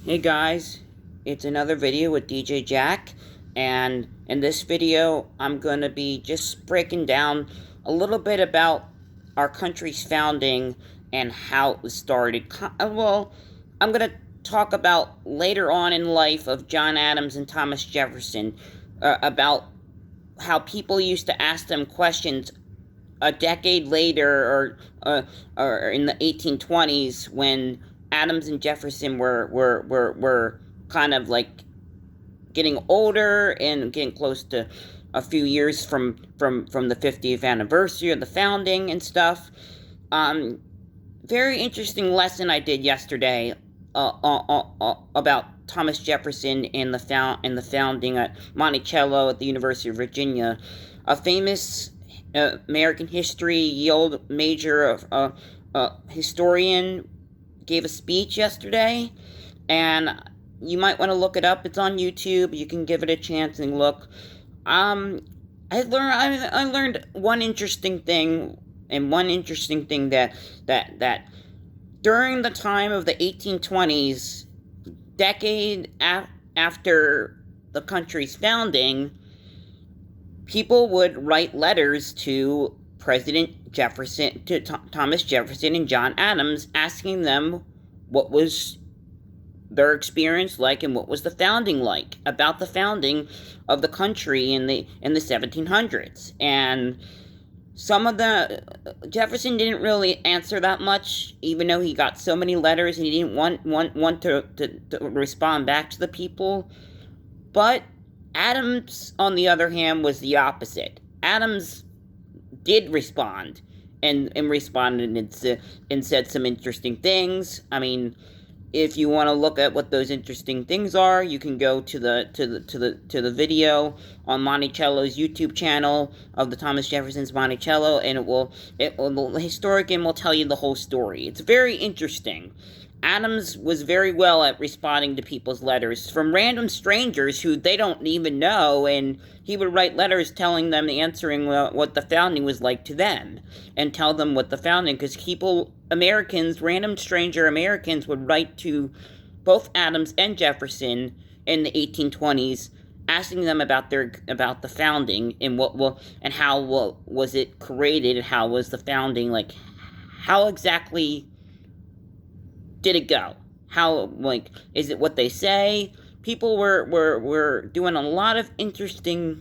Hey guys, it's another video with DJ Jack, and in this video I'm going to be just breaking down a little bit about our country's founding and how it was started. Well, I'm going to talk about later on in life of John Adams and Thomas Jefferson, about how people used to ask them questions a decade later, or in the 1820s, when Adams and Jefferson were kind of like getting older and getting close to a few years from the 50th anniversary of the founding and stuff. Very interesting lesson I did yesterday about Thomas Jefferson and the founding at Monticello at the University of Virginia. A famous American history Yale major historian gave a speech yesterday, and you might want to look it up. It's on YouTube. You can give it a chance and look. I learned one interesting thing, that during the time of the 1820s, decade after the country's founding, people would write letters to President Jefferson, to Thomas Jefferson and John Adams, asking them what was their experience like and what was the founding like, about the founding of the country in the 1700s. And some of the Jefferson didn't really answer that much, even though he got so many letters and he didn't want to respond back to the people. But Adams, on the other hand, was the opposite. Adams did respond, and responded and said some interesting things. I mean, if you want to look at what those interesting things are, you can go to the video on Monticello's YouTube channel of the Thomas Jefferson's Monticello, and the historian will tell you the whole story. It's very interesting. Adams was very well at responding to people's letters from random strangers who they don't even know, and he would write letters telling them, answering what the founding was like to them, and tell them what the founding, because random stranger Americans would write to both Adams and Jefferson in the 1820s, asking them about the founding and how was it created, how was the founding, like, how exactly did it go? How, like, is it what they say? People were doing a lot of interesting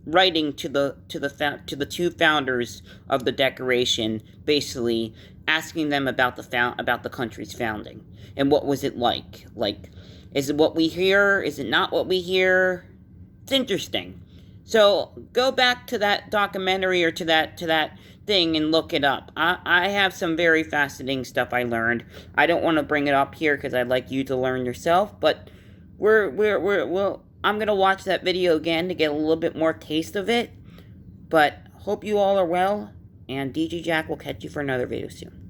writing to the two founders of the Declaration, basically asking them about the country's founding and what was it like. Like, is it what we hear? Is it not what we hear? It's interesting. So go back to that documentary or to that thing and look it up. I have some very fascinating stuff I learned. I don't want to bring it up here because I'd like you to learn yourself, but I'm gonna watch that video again to get a little bit more taste of it. But hope you all are well, and DJ Jack will catch you for another video soon.